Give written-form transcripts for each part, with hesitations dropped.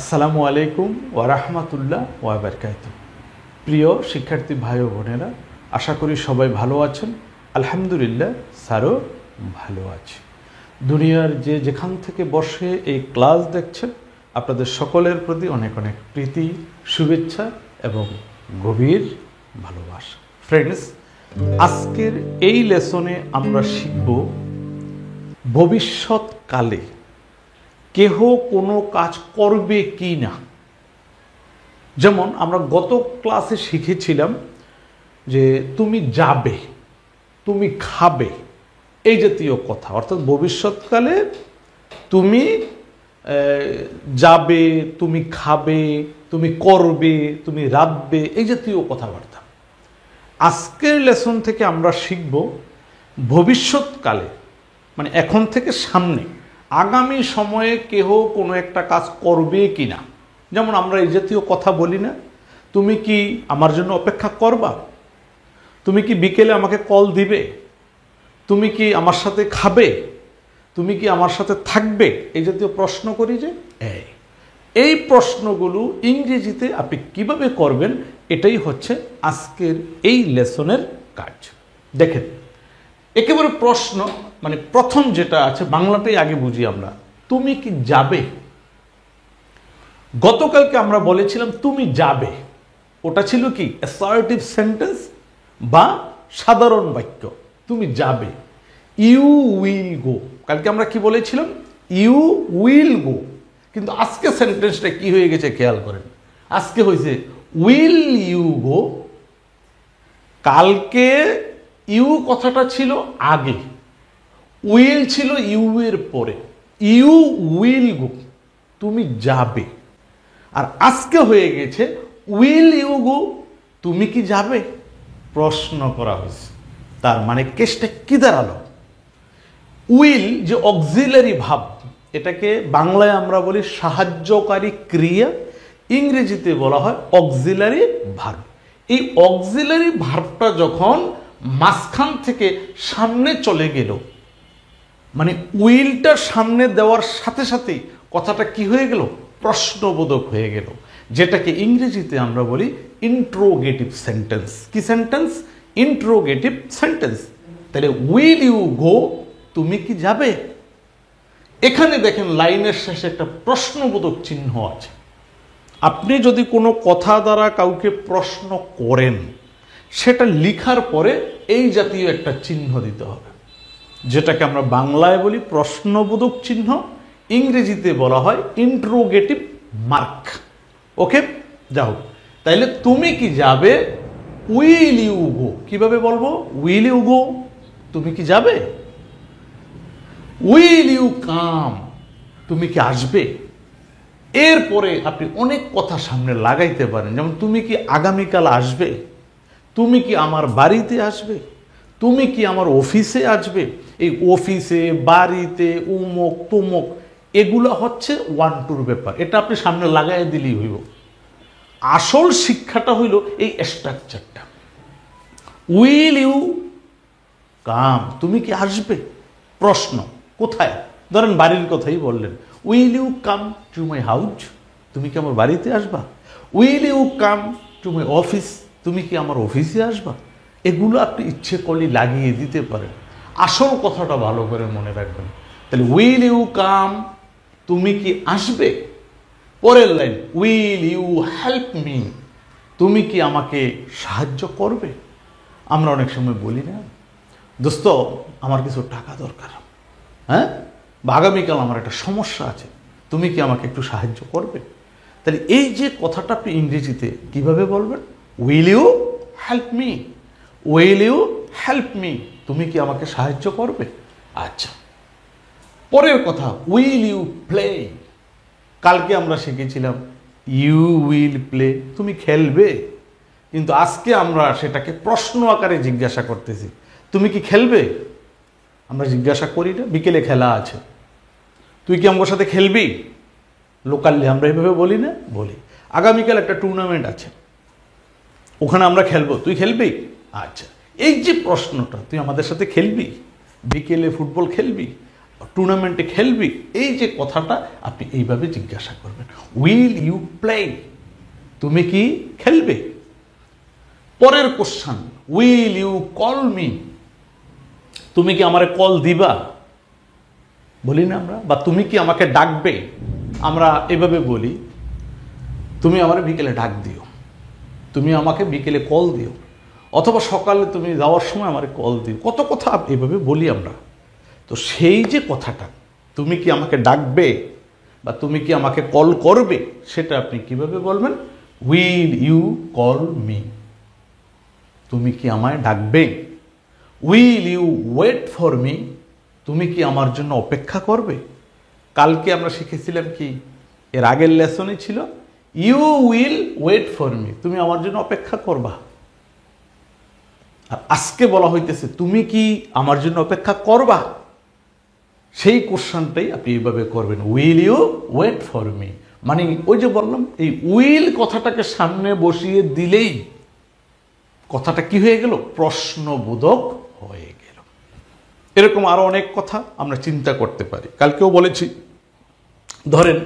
আসসালামু আলাইকুম ওয়া রাহমাতুল্লাহ ওয়া বারাকাতুহু। প্রিয় শিক্ষার্থী ভাই ও বোনেরা, আশা করি সবাই ভালো আছেন। আলহামদুলিল্লাহ স্যারও ভালো আছে। দুনিয়ার যেখান থেকে বসে এই ক্লাস দেখছেন, আপনাদের সকলের প্রতি অনেক অনেক প্রীতি, শুভেচ্ছা এবং গভীর ভালোবাসা। ফ্রেন্ডস, আজকের এই লেসনে আমরা শিখব ভবিষ্যৎকালে কেহ কোনো কাজ করবে কি না। যেমন আমরা গত ক্লাসে শিখেছিলাম যে তুমি যাবে, তুমি খাবে, এই জাতীয় কথা। অর্থাৎ ভবিষ্যৎকালে তুমি যাবে, তুমি খাবে, তুমি করবে, তুমি রাঁধবে, এই জাতীয় কথাবার্তা। আজকের লেসন থেকে আমরা শিখব ভবিষ্যৎকালে, মানে এখন থেকে সামনে আগামী সময়ে কেহ কোনো একটা কাজ করবে কি না। যেমন আমরা এই জাতীয় কথা বলি না, তুমি কি আমার জন্য অপেক্ষা করবা, তুমি কি বিকেলে আমাকে কল দিবে, তুমি কি আমার সাথে খাবে, তুমি কি আমার সাথে থাকবে, এই জাতীয় প্রশ্ন করি যে এই প্রশ্নগুলো ইংরেজিতে আপনি কিভাবে করবেন, এটাই হচ্ছে আজকের এই লেসনের কাজ। দেখেন, একেবারে প্রশ্ন, মানে প্রথম যেটা আছে বাংলাতেই আগে বুঝি আমরা, তুমি কি যাবে। গতকালকে আমরা বলেছিলাম তুমি যাবে, ওটা ছিল কি অ্যাসার্টিভ সেন্টেন্স বা সাধারণ বাক্য। তুমি যাবে, ইউ উইল গো। কালকে আমরা কি বলেছিলাম, ইউ উইল গো। কিন্তু আজকে সেন্টেন্সটা কি হয়ে গেছে খেয়াল করেন, আজকে হয়েছে উইল ইউ গো। কালকে ইউ কথাটা ছিল আগে, উইল ছিল ইউ এর পরে। ইউ উইল গো, তুমি যাবে। আর আজকে হয়ে গেছে উইল ইউ গো, তুমি কি যাবে, প্রশ্ন করা হয়েছে। তার মানে কেসটা কি দাঁড়ালো, উইল যে অক্সিলারি ভাব, এটাকে বাংলায় আমরা বলি সাহায্যকারী ক্রিয়া, ইংরেজিতে বলা হয় অক্সিলারি ভার্ব। এই অক্সিলারি ভার্বটা যখন মাঝখান থেকে সামনে চলে গেল, মানে উইলটা সামনে দেওয়ার সাথে সাথেই কথাটা কি হয়ে গেল, প্রশ্নবোধক হয়ে গেল, যেটাকে ইংরেজিতে আমরা বলি ইন্ট্রোগেটিভ সেন্টেন্স। কি সেন্টেন্স? Interrogative sentence. তাহলে উইল ইউ গো, তুমি কি যাবে। এখানে দেখেন লাইনের শেষে একটা প্রশ্নবোধক চিহ্ন আছে। আপনি যদি কোনো কথা দ্বারা কাউকে প্রশ্ন করেন, সেটা লিখার পরে এই জাতীয় একটা চিহ্ন দিতে হবে, যেটাকে আমরা বাংলায় বলি প্রশ্নবোধক চিহ্ন, ইংরেজিতে বলা হয় ইন্ট্রোগেটিভ মার্ক। ওকে, যাও। তাইলে তুমি কি যাবে, উইল ইউ গো। কিভাবে বলবো, উইল ইউ গো, তুমি কি যাবে। উইল ইউ কাম, তুমি কি আসবে। এরপরে আপনি অনেক কথা সামনে লাগাইতে পারেন, যেমন তুমি কি আগামীকাল আসবে, তুমি কি আমার বাড়িতে আসবে, তুমি কি আমার অফিসে আসবে। এই অফিসে, বাড়িতে, উমুক তুমুক, এগুলো হচ্ছে ওয়ান টুর ব্যাপার, এটা আপনি সামনে লাগাই দিলেই হইব। আসল শিক্ষাটা হইল এই স্ট্রাকচারটা। উইল ইউ কাম, তুমি কি আসবে, প্রশ্ন কোথায়। ধরেন বাড়ির কথাই বললেন, will you come to my house, তুমি কি আমার বাড়িতে আসবা। Will you come to my office, তুমি কি আমার অফিসে আসবা। এগুলো আপনি ইচ্ছে করলে লাগিয়ে দিতে পারেন। আসল কথাটা ভালো করে মনে রাখবেন। তাহলে উইল ইউ কাম, তুমি কি আসবে। পরের line, will you help me, তুমি কি আমাকে সাহায্য করবে। আমরা অনেক সময় বলি না, দোস্ত আমার কিছু টাকা দরকার, হ্যাঁ, বা আগামীকাল আমার একটা সমস্যা আছে, তুমি কি আমাকে একটু সাহায্য করবে। তাহলে এই যে কথাটা আপনি ইংরেজিতে কিভাবে বলবেন, will you help me, will you help me, তুমি কি আমাকে সাহায্য করবে। আচ্ছা, পরের কথা, উইল ইউ প্লে। কালকে আমরা শিখেছিলাম ইউ উইল প্লে, তুমি খেলবে। কিন্তু আজকে আমরা সেটাকে প্রশ্ন আকারে জিজ্ঞাসা করতেছি, তুমি কি খেলবে। আমরা জিজ্ঞাসা করি না, বিকেলে খেলা আছে, তুই কি আমার সাথে খেলবি। লোকালি আমরা এভাবে বলি না, বলি। আগামীকাল একটা টুর্নামেন্ট আছে, ওখানে আমরা খেলবো, তুই খেলবি। আচ্ছা, এই যে প্রশ্নটা, তুই আমাদের সাথে খেলবি, বিকেলে ফুটবল খেলবি। টুর্নামেন্টে খেলবি, এই যে কথাটা আপনি এইভাবে জিজ্ঞাসা করবেন, উইল ইউ প্লে, তুমি কি খেলবে। পরের question, will you call me, তুমি কি আমারে কল দিবা, বলি না আমরা, বা তুমি কি আমাকে ডাকবে, আমরা এভাবে বলি, তুমি আমার বিকেলে ডাক দিও, তুমি আমাকে বিকেলে কল দিও, অথবা সকালে তুমি যাওয়ার সময় আমার কল দিও, কত কথা এভাবে বলি আমরা। তো সেই যে কথাটা, তুমি কি আমাকে ডাকবে বা তুমি কি আমাকে কল করবে, সেটা আপনি কিভাবে বলবেন, উইল ইউ কল মি, তুমি কি আমায় ডাকবে। Will you wait for me, তুমি কি আমার জন্য অপেক্ষা করবে। কালকে আমরা শিখেছিলাম কি, এর আগের লেসনই ছিল, you will wait for me, তুমি আমার জন্য অপেক্ষা করবা। আর আজকে বলা হইতেছে, তুমি কি আমার জন্য অপেক্ষা করবা। সেই কোশ্চেনটাই আপনি এইভাবে করবেন, will you wait for me, মানে ওই যে বললাম, এই উইল কথাটাকে সামনে বসিয়ে দিলেই কথাটা কি হয়ে গেল, প্রশ্নবোধক হয়ে গেল। এরকম আরো অনেক কথা আমরা চিন্তা করতে পারি। কালকেও বলেছি, ধরেন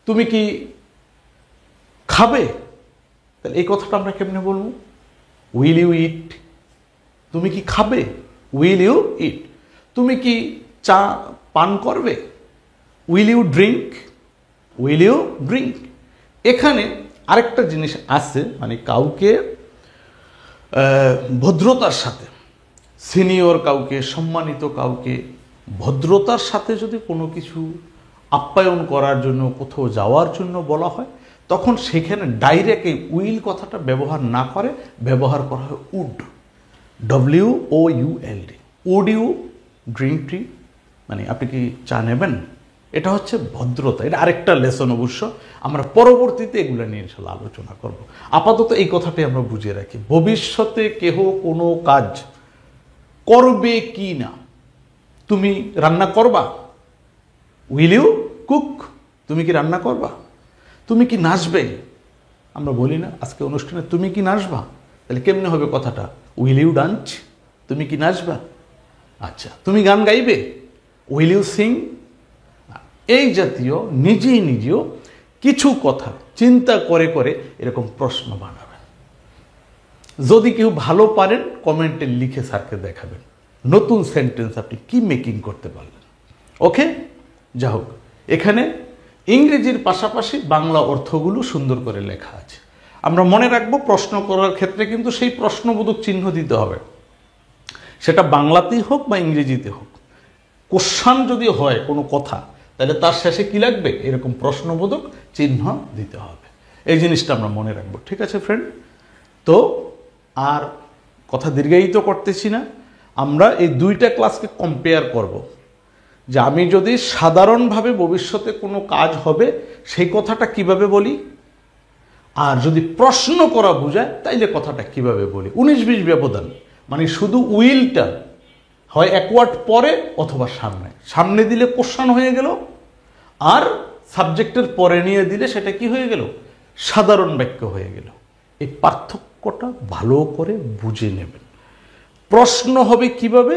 তুমি কি খাবে, তাহলে এই কথাটা আমরা কেমনে বলবো, উইল ইউ ইট, তুমি কি খাবে, উইল ইউ ইট। তুমি কি চা পান করবে, will you drink, will you drink. এখানে আরেকটা জিনিস আছে, মানে কাউকে ভদ্রতার সাথে, সিনিয়র কাউকে, সম্মানিত কাউকে ভদ্রতার সাথে যদি কোনো কিছু আপ্যায়ন করার জন্য, কোথাও যাওয়ার জন্য বলা হয়, তখন সেখানে ডাইরেক্ট এই উইল কথাটা ব্যবহার না করে ব্যবহার করা হয় would, WOULD, would you drink tea, মানে আপনি কি চা নেবেন। এটা হচ্ছে ভদ্রতা। এটা আরেকটা লেসন, অবশ্য আমরা পরবর্তীতে এগুলো নিয়ে ইনশাল্লাহ আলোচনা করব। আপাতত এই কথাটাই আমরা বুঝিয়ে রাখি, ভবিষ্যতে কেহ কোনো কাজ করবে কি না, তুমি রান্না করবা, উইল ইউ কুক, তুমি কি রান্না করবা। তুমি কি নাচবে, আমরা বলি না আজকে অনুষ্ঠানে তুমি কি নাচবা, তাহলে কেমনে হবে কথাটা, উইল ইউ ডান্স, তুমি কি নাচবা। আচ্ছা, তুমি গান গাইবে, উইল ইউ সিং। এই জাতীয় নিজেও কিছু কথা চিন্তা করে করে এরকম প্রশ্ন বানাবেন। যদি কেউ ভালো পারেন কমেন্টে লিখে স্যারকে দেখাবেন নতুন সেন্টেন্স আপনি কি মেকিং করতে পারলেন। ওকে, যা হোক, এখানে ইংরেজির পাশাপাশি বাংলা অর্থগুলো সুন্দর করে লেখা আছে। আমরা মনে রাখবো, প্রশ্ন করার ক্ষেত্রে কিন্তু সেই প্রশ্নবোধক চিহ্ন দিতে হবে, সেটা বাংলাতেই হোক বা ইংরেজিতে হোক। কোশ্চান যদি হয় কোনো কথা, তাহলে তার শেষে কি লাগবে, এরকম প্রশ্নবোধক চিহ্ন দিতে হবে। এই জিনিসটা আমরা মনে রাখবো। ঠিক আছে ফ্রেন্ড, তো আর কথা দীর্ঘায়িত করতেছি না। আমরা এই দুইটা ক্লাসকে কম্পেয়ার করব, যে আমি যদি সাধারণভাবে ভবিষ্যতে কোনো কাজ হবে সেই কথাটা কিভাবে বলি, আর যদি প্রশ্ন করা বোঝায় তাইলে কথাটা কিভাবে বলি। 19-20 ব্যবধান, মানে শুধু উইলটা হয় এক ওয়ার্ড পরে অথবা সামনে, সামনে দিলে কোশ্চান হয়ে গেল, আর সাবজেক্টের পরে নিয়ে দিলে সেটা কি হয়ে গেল, সাধারণ বাক্য হয়ে গেল। এই পার্থক্যটা ভালো করে বুঝে নেবেন। প্রশ্ন হবে কিভাবে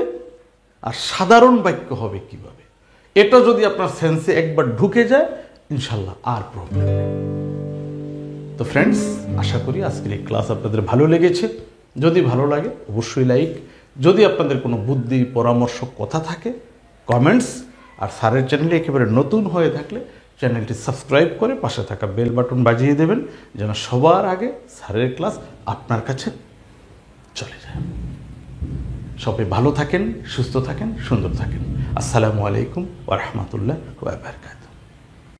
আর সাধারণ বাক্য হবে কিভাবে, এটা যদি আপনার সেন্সে একবার ঢুকে যায়, ইনশাল্লাহ আর প্রবলেম নেই। তো ফ্রেন্ডস, আশা করি আজকের এই ক্লাস আপনাদের ভালো লেগেছে। যদি ভালো লাগে অবশ্যই লাইক, যদি আপনাদের কোনো বুদ্ধি, পরামর্শ, কথা থাকে কমেন্টস, আর স্যারের চ্যানেলে একেবারে নতুন হয়ে থাকলে চ্যানেলটি সাবস্ক্রাইব করে পাশে থাকা বেল বাটন বাজিয়ে দেবেন, যেন সবার আগে স্যারের ক্লাস আপনার কাছে চলে যায়। সবাই ভালো থাকেন, সুস্থ থাকেন, সুন্দর থাকেন। আসসালামু আলাইকুম ওয়া রাহমাতুল্লাহি ওয়া বারাকাতুহু।